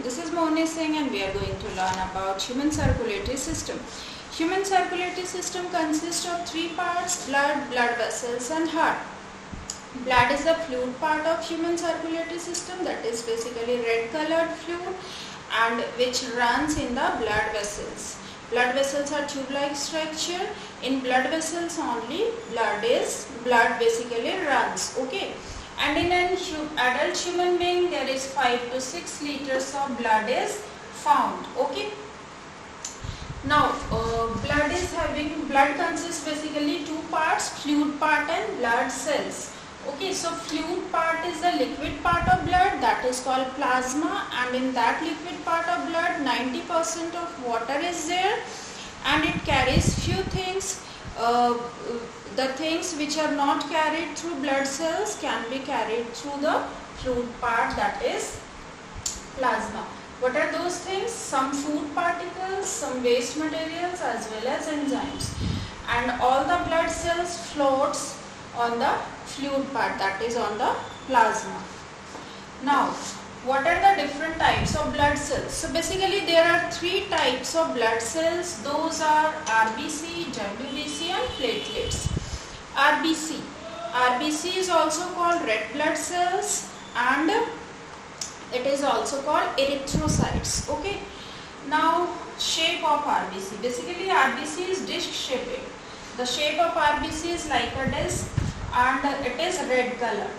This is Moni Singh and we are going to learn about human circulatory system. Human circulatory system consists of three parts: blood, blood vessels and heart. Blood is the fluid part of human circulatory system, that is basically red colored fluid and which runs in the blood vessels. Blood vessels are tube-like structure. In blood vessels only blood basically runs. Okay. And in an adult human being there is 5 to 6 liters of blood is found. Okay. Now blood consists basically two parts, fluid part and blood cells. Okay, so fluid part is the liquid part of blood, that is called plasma, and in that liquid part of blood 90% of water is there and it carries few things. The things which are not carried through blood cells can be carried through the fluid part, that is plasma. What are those things? Some food particles, some waste materials as well as enzymes. And all the blood cells floats on the fluid part, that is on the plasma. Now, what are the different types of blood cells? So basically there are three types of blood cells. Those are RBC, WBC and platelets. RBC is also called red blood cells and it is also called erythrocytes. Okay. Now shape of RBC. Basically RBC is disc shaped. The shape of RBC is like a disc and it is red color.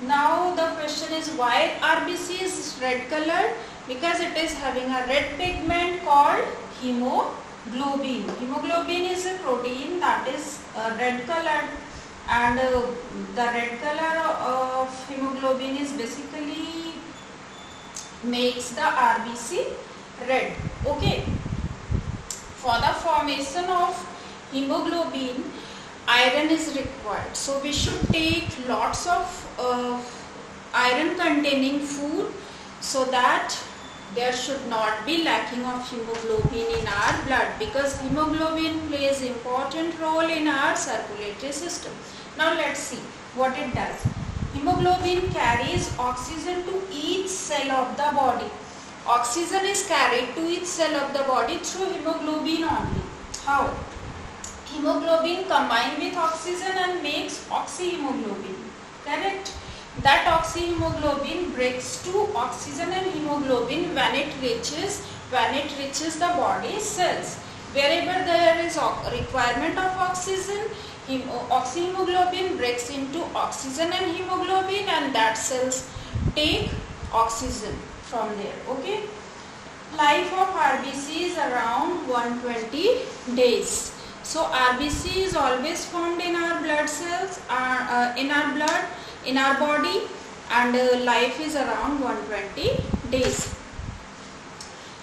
Now the question is why RBC is red colored? Because it is having a red pigment called hemoglobin. Hemoglobin is a protein that is red colored, and the red color of hemoglobin is basically makes the RBC red. Okay. For the formation of hemoglobin, iron is required. So we should take lots of iron containing food so that there should not be lacking of hemoglobin in our blood, because hemoglobin plays important role in our circulatory system. Now let's see what it does. Hemoglobin carries oxygen to each cell of the body. Oxygen is carried to each cell of the body through hemoglobin only. How? Hemoglobin combines with oxygen and makes oxyhemoglobin. Correct? That oxyhemoglobin breaks to oxygen and hemoglobin when it reaches the body cells. Wherever there is requirement of oxygen, oxyhemoglobin breaks into oxygen and hemoglobin, and that cells take oxygen from there. Okay. Life of RBC is around 120 days. So RBC is always formed in our blood cells, in our blood, in our body, and life is around 120 days.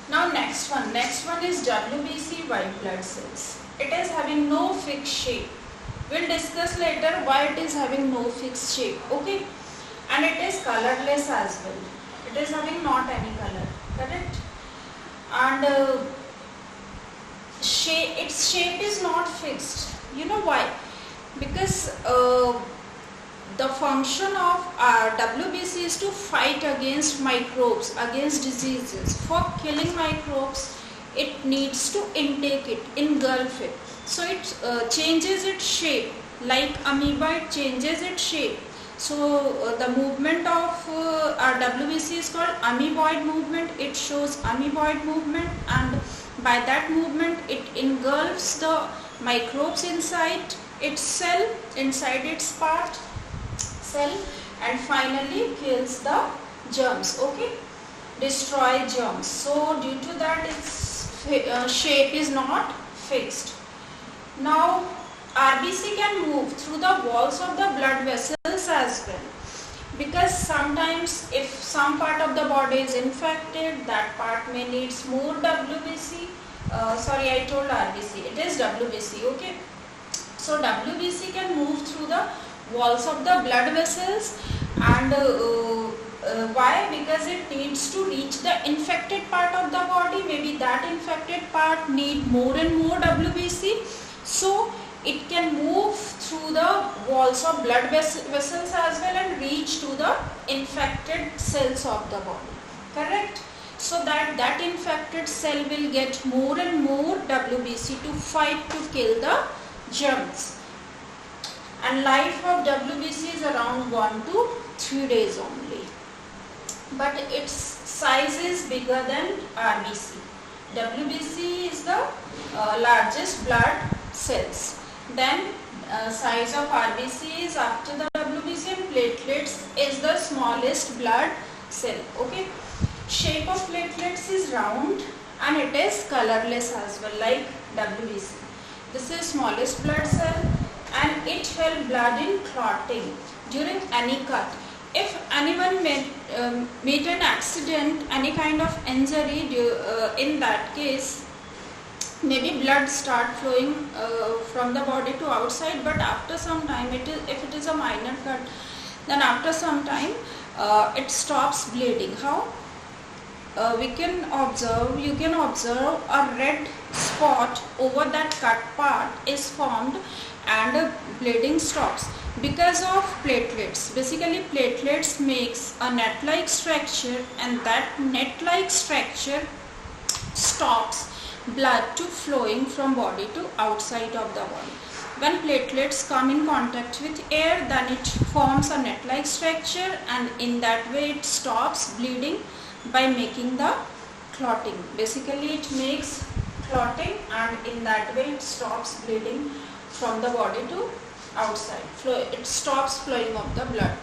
Now next one is WBC, white blood cells. It is having no fixed shape. We'll discuss later why it is having no fixed shape. Okay, and it is colorless as well. It is having not any color. Correct? And its shape is not fixed. You know why? Because the function of WBC is to fight against microbes, against diseases. For killing microbes, it needs to intake it, engulf it. So it changes its shape, like amoeba, it changes its shape. So the movement of our WBC is called amoeboid movement. It shows amoeboid movement, and by that movement it engulfs the microbes inside its cell, inside its cell, and finally kills the germs. Okay, destroy germs. So due to that its shape is not fixed. Now RBC can move through the walls of the blood vessels as well, because sometimes if some part of the body is infected, that part may needs more WBC. Sorry, I told RBC, it is WBC. Okay, so WBC can move through the walls of the blood vessels, and why? Because it needs to reach the infected part of the body. Maybe that infected part need more and more WBC, so it can move through the walls of blood vessels as well and reach to the infected cells of the body. Correct? so that that infected cell will get more and more WBC to fight to kill the germs. And life of WBC is around 1 to 3 days only, but its size is bigger than RBC. WBC is the largest blood cells. Then size of RBC is after the WBC, and platelets is the smallest blood cell. Okay. Shape of platelets is round and it is colorless as well, like WBC. This is smallest blood cell and it helps blood in clotting during any cut. If anyone made an accident, any kind of injury, in that case maybe blood start flowing from the body to outside, but after some time, if it is a minor cut, then after some time it stops bleeding. How? You can observe a red spot over that cut part is formed and bleeding stops because of platelets. Basically platelets makes a net-like structure, and that net-like structure stops blood to flowing from body to outside of the body. When platelets come in contact with air, then it forms a net-like structure, and in that way it stops bleeding by making the clotting. Basically it makes clotting, and in that way it stops bleeding from the body to outside. It stops flowing of the blood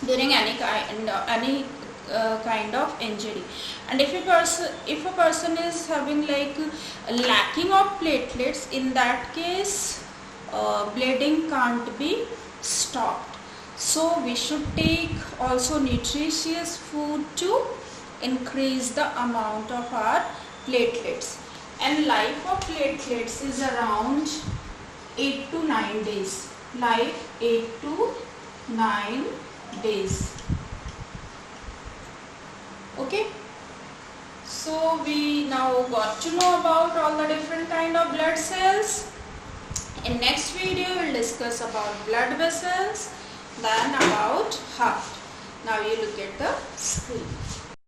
during any kind of injury. And if a person is having like lacking of platelets, in that case bleeding can't be stopped. So we should take also nutritious food to increase the amount of our platelets. And life of platelets is around 8 to 9 days. Life 8 to 9 days. Okay. So we now got to know about all the different kind of blood cells. In next video we will discuss about blood vessels, then about heart. Now you look at the screen.